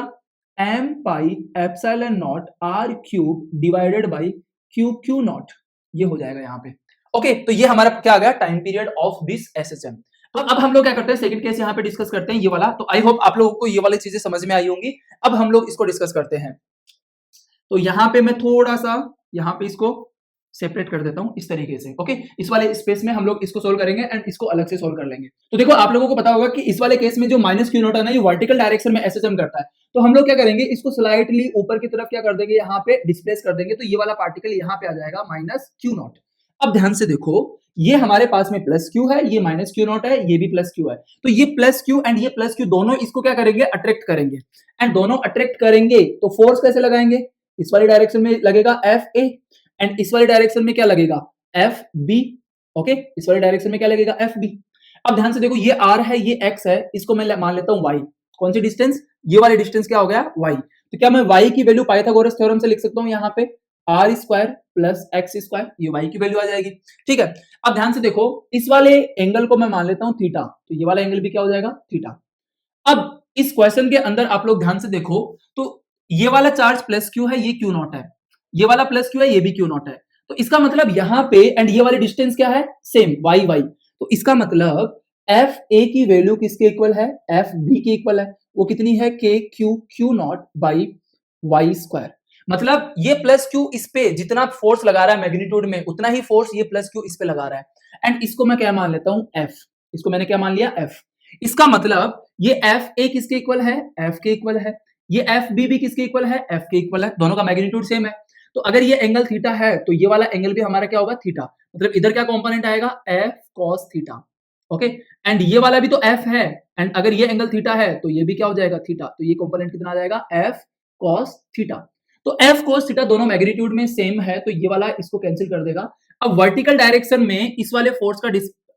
M pi epsilon naught R cube divided by Q naught, ये हो जाएगा यहाँ पे। ओके, तो ये हमारा क्या आ गया, time period of this SHM. तो अब हम लोग क्या करते हैं, सेकंड केस यहाँ पे डिस्कस करते हैं ये वाला। तो आई होप आप लोगों को ये वाली चीजें समझ में आई होंगी। अब हम लोग इसको डिस्कस करते हैं। तो यहाँ पे मैं थोड़ा सा यहाँ पे इसको सेपरेट कर देता हूं इस तरीके से। ओके, इस वाले स्पेस में हम लोग इसको सोल्व करेंगे एंड इसको अलग से सोल्व कर लेंगे। तो देखो आप लोगों को पता होगा कि इस वाले केस में जो माइनस क्यू नॉट है ना, ये वर्टिकल डायरेक्शन में एसएचएम करता है। तो हम लोग क्या करेंगे, इसको स्लाइटली ऊपर की तरफ क्या कर देंगे, यहाँ पे डिस्प्लेस कर देंगे। तो ये वाला पार्टिकल यहाँ पे आ जाएगा माइनस क्यू नॉट। अब ध्यान से देखो, ये हमारे पास में प्लस क्यू है, ये माइनस क्यू नॉट है, ये भी प्लस क्यू है। तो ये प्लस क्यू एंड ये प्लस क्यू दोनों इसको क्या करेंगे, अट्रैक्ट करेंगे। एंड दोनों अट्रैक्ट करेंगे तो फोर्स कैसे लगाएंगे, इस वाली डायरेक्शन में लगेगा एफ ए एंड इस वाली डायरेक्शन में क्या लगेगा, एफ बी। ओके, इस वाली डायरेक्शन में क्या लगेगा, एफ बी। अब ध्यान से देखो, ये आर है, ये एक्स है, इसको मैं मान लेता हूं वाई। कौन सी डिस्टेंस, ये वाली डिस्टेंस क्या हो गया, वाई। तो क्या मैं वाई की वैल्यू पाइथागोरस थ्योरम से लिख सकता हूं, यहाँ पे R square plus X square, ये वाई की वैल्यू आ जाएगी। ठीक है, अब ध्यान से देखो, इस वाले एंगल को मैं मान लेता हूं थीटा, तो ये वाला एंगल भी क्या हो जाएगा, थीटा। अब इस क्वेश्चन के अंदर आप लोग ध्यान से देखो, तो ये वाला चार्ज प्लस क्यू है, ये क्यू नॉट है, ये वाला प्लस क्यू है, ये भी क्यू नॉट है। तो इसका मतलब यहाँ पे एंड ये वाली डिस्टेंस क्या है, सेम वाई वाई। तो इसका मतलब एफ ए की वैल्यू किसके इक्वल है, एफ बी के इक्वल है। वो कितनी है, K Q naught by Y square. मतलब ये प्लस क्यू इस पे जितना फोर्स लगा रहा है मैग्नीट्यूड में, उतना ही फोर्स ये प्लस क्यू इस पे लगा रहा है। एंड इसको मैं क्या मान लेता हूं, एफ। इसको मैंने क्या मान लिया, एफ। इसका मतलब ये एफ ए किसके इक्वल है, एफ के इक्वल है। ये एफ बी भी किसके इक्वल है, एफ के इक्वल है। दोनों का मैग्नीट्यूड सेम है। तो अगर ये एंगल थीटा है तो ये वाला एंगल भी हमारा क्या होगा, थीटा। मतलब इधर क्या कंपोनेंट आएगा, F cos theta. Okay, and ये वाला भी तो एफ है, एंड अगर ये एंगल थीटा है तो ये भी क्या हो जाएगा, थीटा। तो ये कंपोनेंट कितना आ जाएगा, एफ कॉस थीटा। तो एफ कॉस थीटा दोनों मैग्नीट्यूड में सेम है, तो ये वाला इसको कैंसिल कर देगा। अब वर्टिकल डायरेक्शन में इस वाले फोर्स का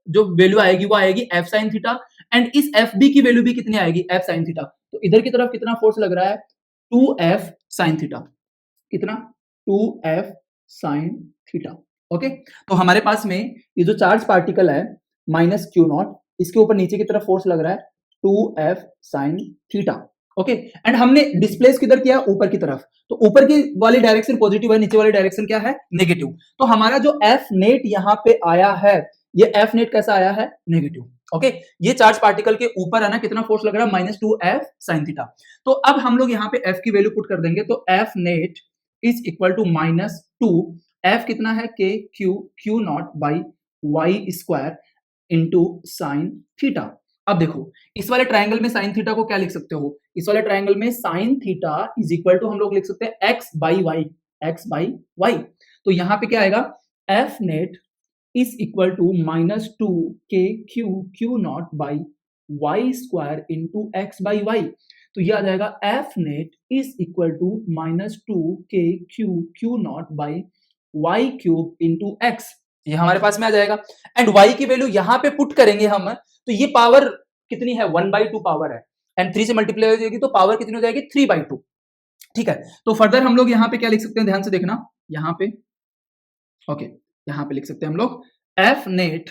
जो वैल्यू आएगी वो आएगी एफ साइन थीटा, एंड इस एफ बी की वैल्यू भी कितनी आएगी, एफ साइन थीटा। तो इधर की तरफ कितना फोर्स लग रहा है, 2f साइन थीटा। कितना, 2f साइन थीटा। ओके, तो हमारे पास में ये जो चार्ज पार्टिकल है माइनस क्यू नॉट, इसके ऊपर नीचे की तरफ फोर्स लग रहा है 2f sine theta. Okay, and हमने डिस्प्लेस किधर किया, ऊपर की तरफ। तो ऊपर की वाली डायरेक्शन पॉजिटिव है, नीचे वाली डायरेक्शन क्या है, नेगेटिव। तो हमारा जो एफ नेट यहाँ पे आया है, ये एफ नेट कैसा आया है, नेगेटिव। ओके, ये चार्ज पार्टिकल के ऊपर है ना, कितना फोर्स लग रहा है, माइनस 2f साइन थीटा। तो अब हम लोग यहाँ पे f की वैल्यू पुट कर देंगे, तो f net is equal to minus 2, f कितना है, K Q naught by Y square into sine theta. अब देखो, इस वाले ट्राइंगल में साइन थीटा को क्या लिख सकते हो, इस वाले ट्राइंगल में sine theta is equal to हम लोग लिख सकते हैं x by Y, x by Y. तो यहाँ पे क्या आएगा, f net is equal to minus 2 k Q naught by Y square into X by Y. तो ये आ जाएगा F net is equal to minus 2 k Q naught by Y cube into X. ये हमारे पास में आ जाएगा, एंड वाई की वैल्यू यहाँ पे पुट करेंगे हम, तो ये पावर कितनी है, 1/2 पावर है, एंड 3 से मल्टीप्लाई हो जाएगी तो पावर कितनी हो जाएगी, 3/2। ठीक है, तो फर्दर हम लोग यहाँ पे क्या लिख सकते हैं, ध्यान से देखना, यहाँ पे ओके, यहाँ पे लिख सकते हैं हम लोग F net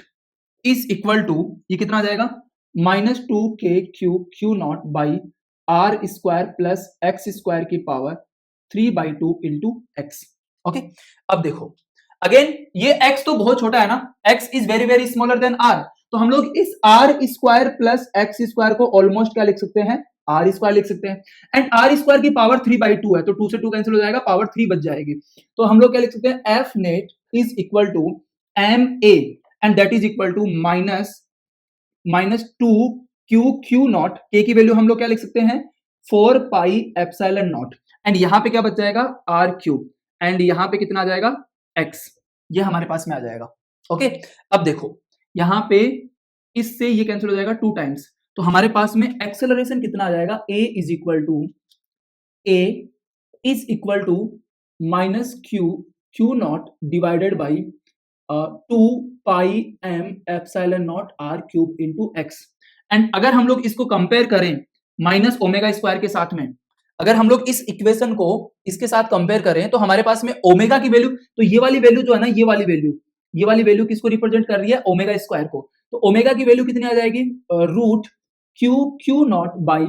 is equal to, ये कितना आ जाएगा, -2k³ R square plus X square की पावर 3/2 इंटू एक्स। ओके, अब देखो अगेन ये x तो बहुत छोटा है ना, x is very very smaller than r, तो हम लोग इस R square plus X square को ऑलमोस्ट क्या लिख सकते हैं, आर स्क्वायर लिख सकते हैं। एंड आर स्क्वायर की पावर 3/2 है, तो 2 से 2 कैंसिल हो जाएगा, पावर 3 बच जाएगी। तो हम लोग क्या लिख सकते हैं, F net is equal to M A and that is equal to -2 k की वैल्यू हम लोग क्या लिख सकते हैं, 4πε0 एंड यहां पे क्या बच जाएगा, r³ एंड यहां पे कितना आ जाएगा, x, ये हमारे पास में आ जाएगा। ओके, अब देखो यहां पे इससे ये कैंसिल हो जाएगा 2 टाइम्स, तो हमारे पास में एक्सेलरेशन कितना आ जाएगा, a is equal to -q0 divided by 2πm∈0 into X. And अगर हम लोग इसको कंपेयर करें माइनस ओमेगा स्क्वायर के साथ में, अगर हम लोग इस इक्वेशन को इसके साथ कंपेयर करें तो हमारे पास में ओमेगा की वैल्यू, तो ये वाली वैल्यू जो है ना, ये वाली वैल्यू किसको रिप्रेजेंट कर रही है, ओमेगा स्क्वायर को। तो ओमेगा की वैल्यू कितनी आ जाएगी, √Q0 बाई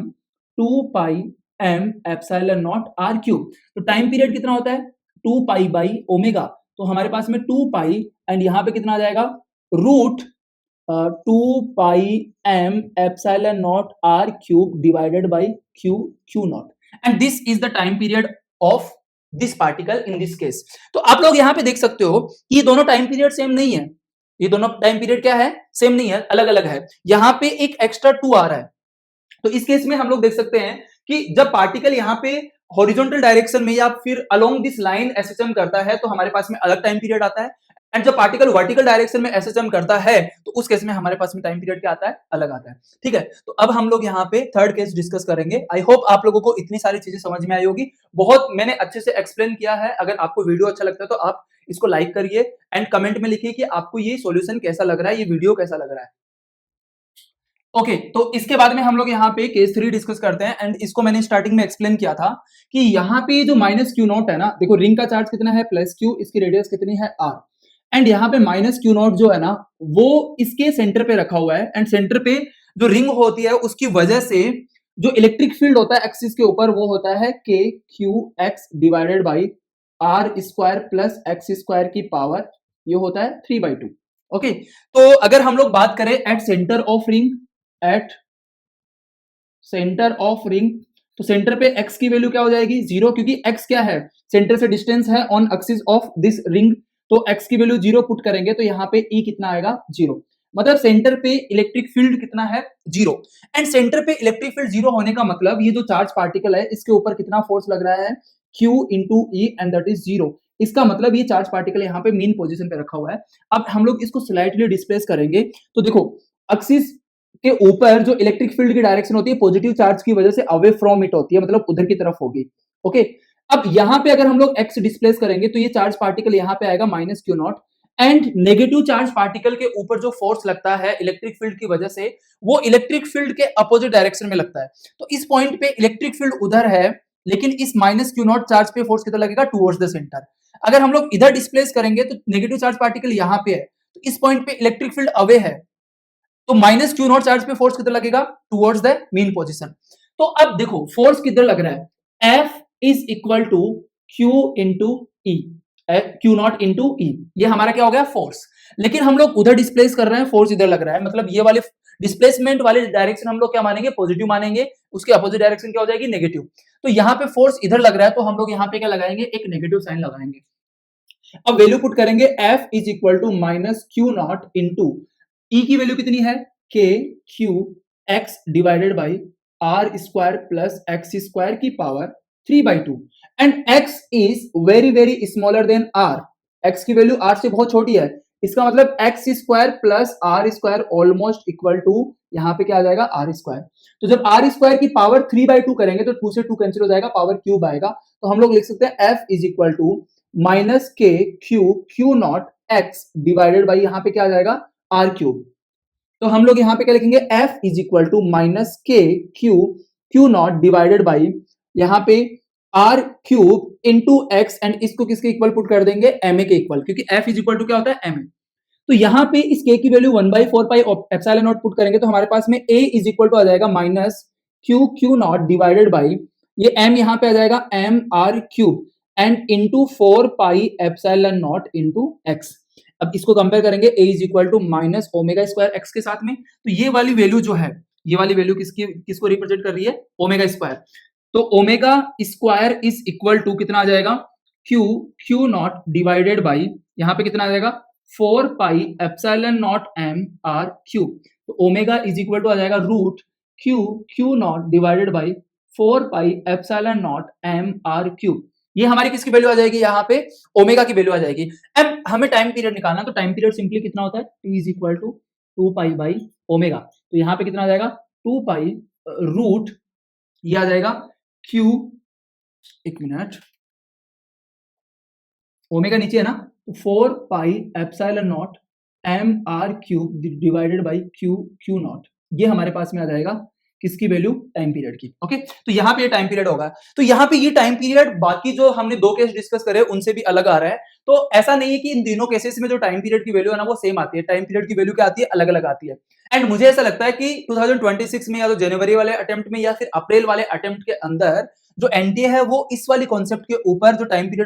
2πm∈0 तो टाइम पीरियड कितना होता है, 2π बाई ओमेगा, तो हमारे पास में 2π एंड यहां पे कितना आ जाएगा, √2πm∈0r³ divided by Q0 and this is the time period of this particle in this case. तो आप लोग यहां पे देख सकते हो कि ये दोनों टाइम पीरियड सेम नहीं है, ये दोनों टाइम पीरियड क्या है, सेम नहीं है, अलग अलग है। यहां पे एक एक्स्ट्रा 2 आ रहा है, तो इस केस में हम लोग देख सकते हैं कि जब पार्टिकल यहां पे हॉरिजॉन्टल डायरेक्शन में या फिर अलोंग दिस लाइन एसएचएम करता है तो हमारे पास में अलग टाइम पीरियड आता है, एंड जब पार्टिकल वर्टिकल डायरेक्शन में एसएचएम करता है तो उस केस में हमारे पास में टाइम पीरियड क्या आता है, अलग आता है। ठीक है, तो अब हम लोग यहाँ पे थर्ड केस डिस्कस करेंगे। आई होप आप लोगों को इतनी सारी चीजें समझ में आई होगी, बहुत मैंने अच्छे से एक्सप्लेन किया है। अगर आपको वीडियो अच्छा लगता है तो आप इसको लाइक करिए एंड कमेंट में लिखिए कि आपको ये सॉल्यूशन कैसा लग रहा है, ये वीडियो कैसा लग रहा है। ओके, तो इसके बाद में हम लोग यहाँ पे केस 3 डिस्कस करते हैं एंड इसको मैंने स्टार्टिंग में एक्सप्लेन किया था कि यहाँ पे जो -Q0 है ना, देखो रिंग का चार्ज कितना है, +Q, इसकी रेडियस कितनी है, r, एंड यहाँ पे -Q0 जो है ना वो इसके सेंटर पे रखा हुआ है, एंड सेंटर पे जो रिंग होती है उसकी वजह से जो इलेक्ट्रिक फील्ड होता है एक्सिस के ऊपर वो होता है KQX divided by r² plus x square की पावर, ये होता है 3/2। ओके, तो अगर हम लोग बात करें एट सेंटर ऑफ रिंग, तो सेंटर पे x की वैल्यू क्या हो जाएगी, 0, क्योंकि x क्या है, सेंटर से डिस्टेंस है on axis of this ring, तो x की वैल्यू 0 पुट करेंगे तो यहाँ पे E कितना आएगा, 0, मतलब सेंटर पे इलेक्ट्रिक फील्ड कितना है, 0। एंड सेंटर पे इलेक्ट्रिक फील्ड 0 होने का मतलब ये जो चार्ज पार्टिकल है इसके ऊपर कितना फोर्स लग रहा है, Q into E and that is 0। इसका मतलब ये चार्ज पार्टिकल यहाँ पे मेन पोजीशन पे रखा हुआ है। अब हम लोग इसको स्लाइटली डिस्प्लेस करेंगे, तो देखो एक्सिस के ऊपर जो इलेक्ट्रिक फील्ड की डायरेक्शन होती है पॉजिटिव चार्ज की वजह से अवे फ्रॉम इट होती है, मतलब उधर की तरफ होगी। ओके, अब यहां पे अगर हम लोग x डिस्प्लेस करेंगे तो ये चार्ज पार्टिकल यहां पे आएगा -Q0 and negative charge particle के ऊपर जो फोर्स लगता है इलेक्ट्रिक फील्ड की वजह से वो इलेक्ट्रिक फील्ड के अपोजिट डायरेक्शन में लगता है। तो इस पॉइंट पे इलेक्ट्रिक फील्ड उधर है, लेकिन इस -Q0 चार्ज पे फोर्स कितना लगेगा, टुवर्ड्स द सेंटर। अगर हम लोग इधर डिस्प्लेस करेंगे तो नेगेटिव चार्ज पार्टिकल यहां पे है, तो इस पॉइंट पे इलेक्ट्रिक फील्ड अवे है, तो -Q0 चार्ज पे फोर्स किधर लगेगा, टुवर्ड्स द मेन पोजीशन। तो अब देखो फोर्स किधर लग रहा है, F is equal to Q into E, Q0 into E, ये हमारा क्या हो गया, फोर्स। लेकिन हम लोग उधर डिस्प्लेस कर रहे हैं, फोर्स इधर लग रहा है, मतलब ये वाले डिस्प्लेसमेंट वाले डायरेक्शन हम लोग क्या मानेंगे, पॉजिटिव मानेंगे, उसके अपोजिट डायरेक्शन क्या हो जाएगी, नेगेटिव। तो यहाँ पे फोर्स इधर लग रहा है तो हम लोग यहाँ पे क्या लगाएंगे, एक नेगेटिव साइन लगाएंगे। अब वैल्यू पुट करेंगे, F is equal to -Q0 into E की वैल्यू कितनी है, KQX divided by r² plus x square की power 3/2 and x is very very smaller than r, x की वैल्यू r से बहुत छोटी है, इसका मतलब x² plus r² almost equal to यहाँ पे क्या आ जाएगा, r²। तो जब r² की पावर 3/2 करेंगे तो 2 से 2 कैंसिल हो जाएगा, पावर क्यूब आएगा, तो हम लोग लिख सकते हैं F is equal to -KQ0 x divided by यहाँ पे क्या आ जाएगा, r³। तो हम लोग यहाँ पे क्या लिखेंगे, F is equal to -KQ0 divided by यहाँ पे r³ इंटू एक्स, एंड इसको किसके इक्वल पुट कर देंगे, ma के इक्वल, क्योंकि F इज इक्वल टू क्या होता है, ma। तो यहाँ पे इस k की value 1/4 pi epsilon naught put करेंगे तो हमारे पास में a इज इक्वल टू आ जाएगा minus Q naught divided by ये m यहाँ पे आ जाएगा m r cube and into 4 pi epsilon naught into x। अब इसको कंपेयर करेंगे a is equal to minus omega square X के साथ में, तो ये वाली वैल्यू जो है, ये वाली वैल्यू किसको रिप्रेजेंट कर रही है, ओमेगा स्क्वायर। तो omega square is equal to कितना आ जाएगा, क्यू नॉट डिवाइडेड बाई यहाँ पे कितना आ जाएगा 4 pi epsilon naught m r cube. तो ओमेगा इज इक्वल टू आ जाएगा root Q naught divided by 4 pi epsilon naught m r cube. ये हमारी किसकी वैल्यू आ जाएगी, यहाँ पे ओमेगा की वैल्यू आ जाएगी। अब हमें टाइम पीरियड निकालना, तो टाइम पीरियड सिंपली कितना होता है, t is equal to 2 pi by omega. तो यहाँ पे कितना आ जाएगा 2 पाई रूट, ये आ जाएगा क्यू, एक मिनट, ओमेगा नीचे है ना, तो 4 pi epsilon naught m r cube divided by Q naught, ये हमारे पास में आ जाएगा किसकी वैल्यू, टाइम पीरियड की। ओके, तो यहाँ पे ये टाइम पीरियड होगा। तो यहाँ पे ये टाइम पीरियड बाकी जो हमने दो केस डिस्कस करे उनसे भी अलग आ रहा है। तो ऐसा नहीं है कि इन तीनों केसेस में जो टाइम पीरियड की वैल्यू है ना वो सेम आती है, टाइम पीरियड की वैल्यू क्या आती है, अलग अलग आती है। एंड मुझे ऐसा लगता है कि 2026 में या तो जनवरी वाले अटेम्प्ट में या फिर अप्रैल वाले अटेम्प्ट के अंदर जो एनटीए है वो इस वाली कॉन्सेप्ट के ऊपर जो टाइम पीरियड